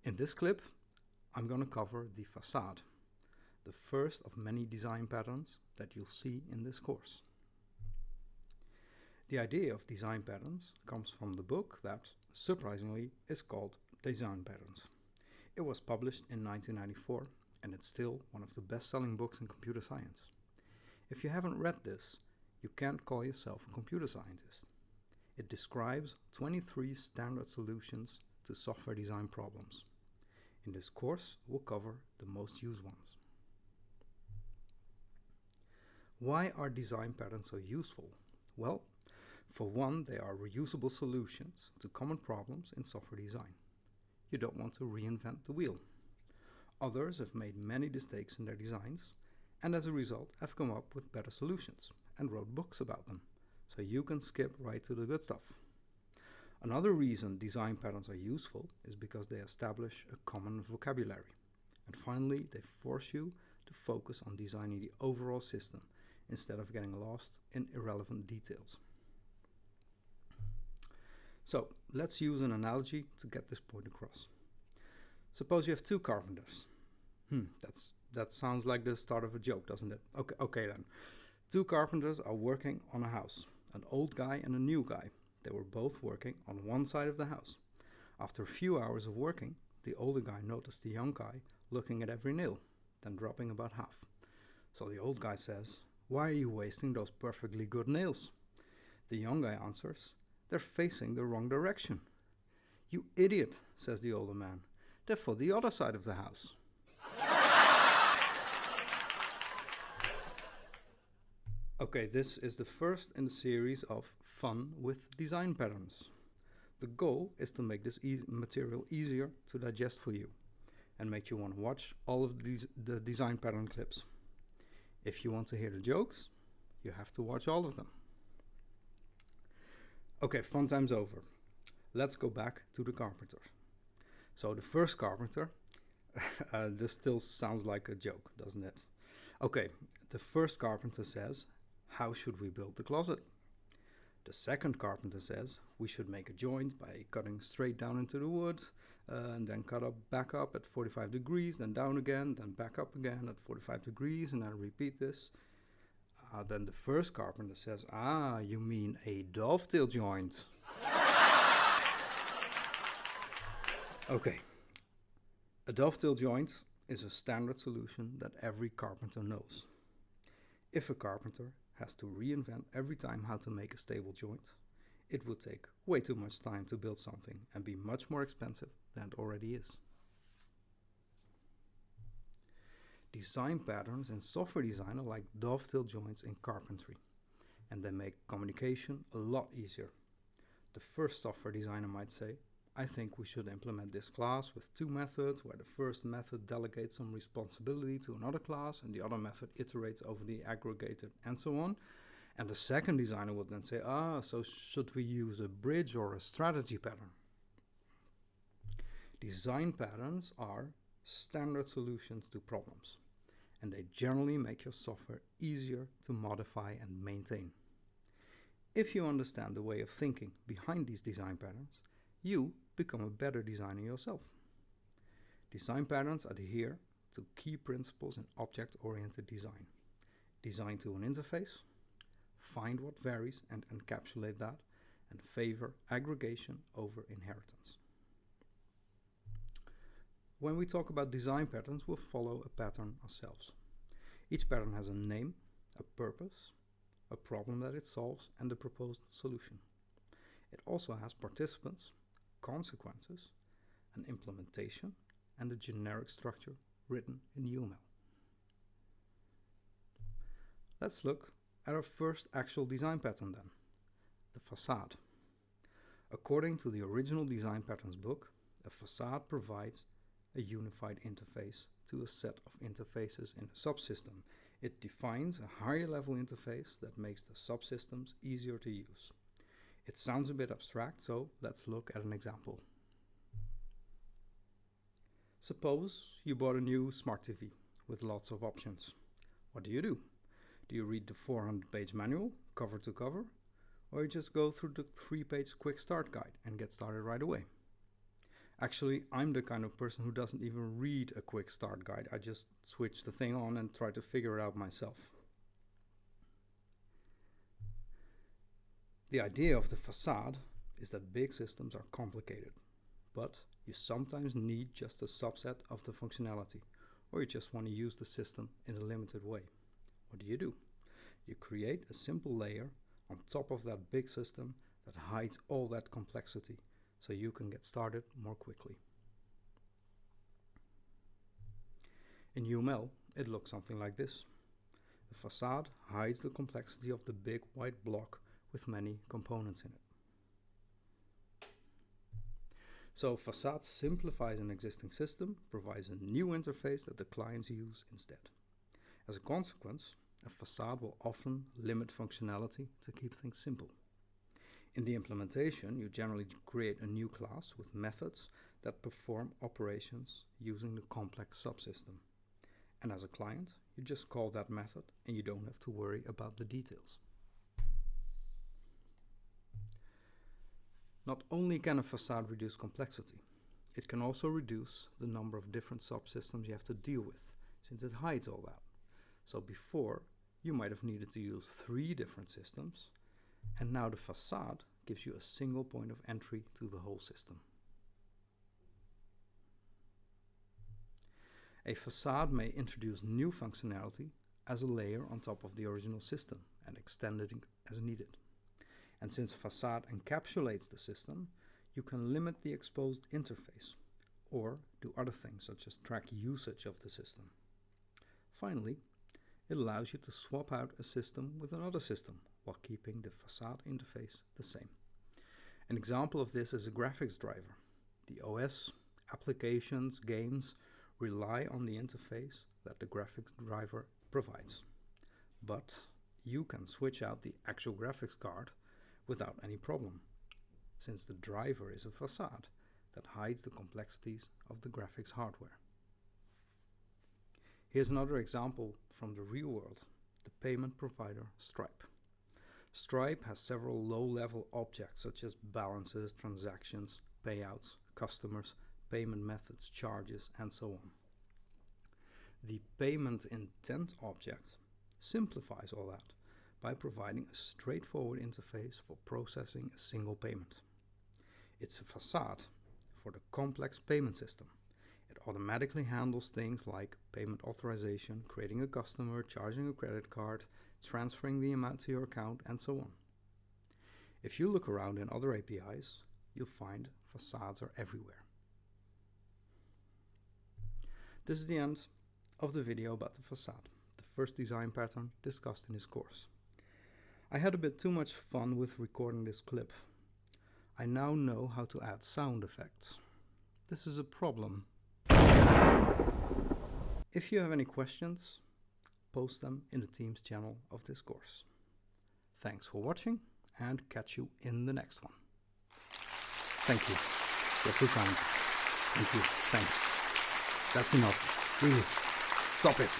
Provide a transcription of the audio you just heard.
In this clip, I'm going to cover the facade, the first of many design patterns that you'll see in this course. The idea of design patterns comes from the book that, surprisingly, is called Design Patterns. It was published in 1994 and it's still one of the best-selling books in computer science. If you haven't read this, you can't call yourself a computer scientist. It describes 23 standard solutions to software design problems. In this course, we'll cover the most used ones. Why are design patterns so useful? Well, for one, they are reusable solutions to common problems in software design. You don't want to reinvent the wheel. Others have made many mistakes in their designs and as a result have come up with better solutions and wrote books about them, so you can skip right to the good stuff. Another reason design patterns are useful is because they establish a common vocabulary. And finally, they force you to focus on designing the overall system instead of getting lost in irrelevant details. So let's use an analogy to get this point across. Suppose you have two carpenters. That sounds like the start of a joke, doesn't it? Okay then. Two carpenters are working on a house, an old guy and a new guy. They were both working on one side of the house. After a few hours of working, the older guy noticed the young guy looking at every nail, then dropping about half. So the old guy says, "Why are you wasting those perfectly good nails?" The young guy answers, "They're facing the wrong direction." "You idiot," says the older man. "They're for the other side of the house." Okay, this is the first in the series of Fun with Design Patterns. The goal is to make this material easier to digest for you and make you want to watch all of the design pattern clips. If you want to hear the jokes, you have to watch all of them. Okay, fun time's over. Let's go back to the carpenter. So the first carpenter, this still sounds like a joke, doesn't it? Okay, the first carpenter says, "How should we build the closet?" The second carpenter says, "We should make a joint by cutting straight down into the wood, and then back up at 45 degrees, then down again, then back up again at 45 degrees, and then repeat this." Then the first carpenter says, "You mean a dovetail joint." Okay, a dovetail joint is a standard solution that every carpenter knows. If a carpenter has to reinvent every time how to make a stable joint, it would take way too much time to build something and be much more expensive than it already is. Design patterns in software design are like dovetail joints in carpentry, and they make communication a lot easier. The first software designer might say, "I think we should implement this class with two methods where the first method delegates some responsibility to another class and the other method iterates over the aggregated and so on." And the second designer would then say, "So should we use a bridge or a strategy pattern?" Design patterns are standard solutions to problems, and they generally make your software easier to modify and maintain. If you understand the way of thinking behind these design patterns, you become a better designer yourself. Design patterns adhere to key principles in object-oriented design. Design to an interface, find what varies and encapsulate that, and favor aggregation over inheritance. When we talk about design patterns, we'll follow a pattern ourselves. Each pattern has a name, a purpose, a problem that it solves, and a proposed solution. It also has participants, consequences, an implementation, and a generic structure written in UML. Let's look at our first actual design pattern then, the facade. According to the original design patterns book, a facade provides a unified interface to a set of interfaces in a subsystem. It defines a higher level interface that makes the subsystems easier to use. It sounds a bit abstract, so let's look at an example. Suppose you bought a new smart TV with lots of options. What do? Do you read the 400-page manual, cover to cover, or you just go through the 3-page quick start guide and get started right away? Actually, I'm the kind of person who doesn't even read a quick start guide. I just switch the thing on and try to figure it out myself. The idea of the facade is that big systems are complicated, but you sometimes need just a subset of the functionality, or you just want to use the system in a limited way. What do? You create a simple layer on top of that big system that hides all that complexity, so you can get started more quickly. In UML, it looks something like this. The facade hides the complexity of the big white block with many components in it. So Facade simplifies an existing system, provides a new interface that the clients use instead. As a consequence, a facade will often limit functionality to keep things simple. In the implementation, you generally create a new class with methods that perform operations using the complex subsystem. And as a client, you just call that method and you don't have to worry about the details. Not only can a facade reduce complexity, it can also reduce the number of different subsystems you have to deal with, since it hides all that. So before, you might have needed to use 3 different systems, and now the facade gives you a single point of entry to the whole system. A facade may introduce new functionality as a layer on top of the original system and extend it as needed. And since facade encapsulates the system, you can limit the exposed interface or do other things such as track usage of the system. Finally, it allows you to swap out a system with another system while keeping the facade interface the same. An example of this is a graphics driver. The OS, applications, games rely on the interface that the graphics driver provides. But you can switch out the actual graphics card without any problem, since the driver is a facade that hides the complexities of the graphics hardware. Here's another example from the real world, the payment provider Stripe. Stripe has several low-level objects such as balances, transactions, payouts, customers, payment methods, charges, and so on. The payment intent object simplifies all that by providing a straightforward interface for processing a single payment. It's a facade for the complex payment system. It automatically handles things like payment authorization, creating a customer, charging a credit card, transferring the amount to your account, and so on. If you look around in other APIs, you'll find facades are everywhere. This is the end of the video about the facade, the first design pattern discussed in this course. I had a bit too much fun with recording this clip. I now know how to add sound effects. This is a problem. If you have any questions, post them in the Teams channel of this course. Thanks for watching and catch you in the next one. Thank you. You're too kind. Thank you. Thanks. That's enough. Really. Stop it.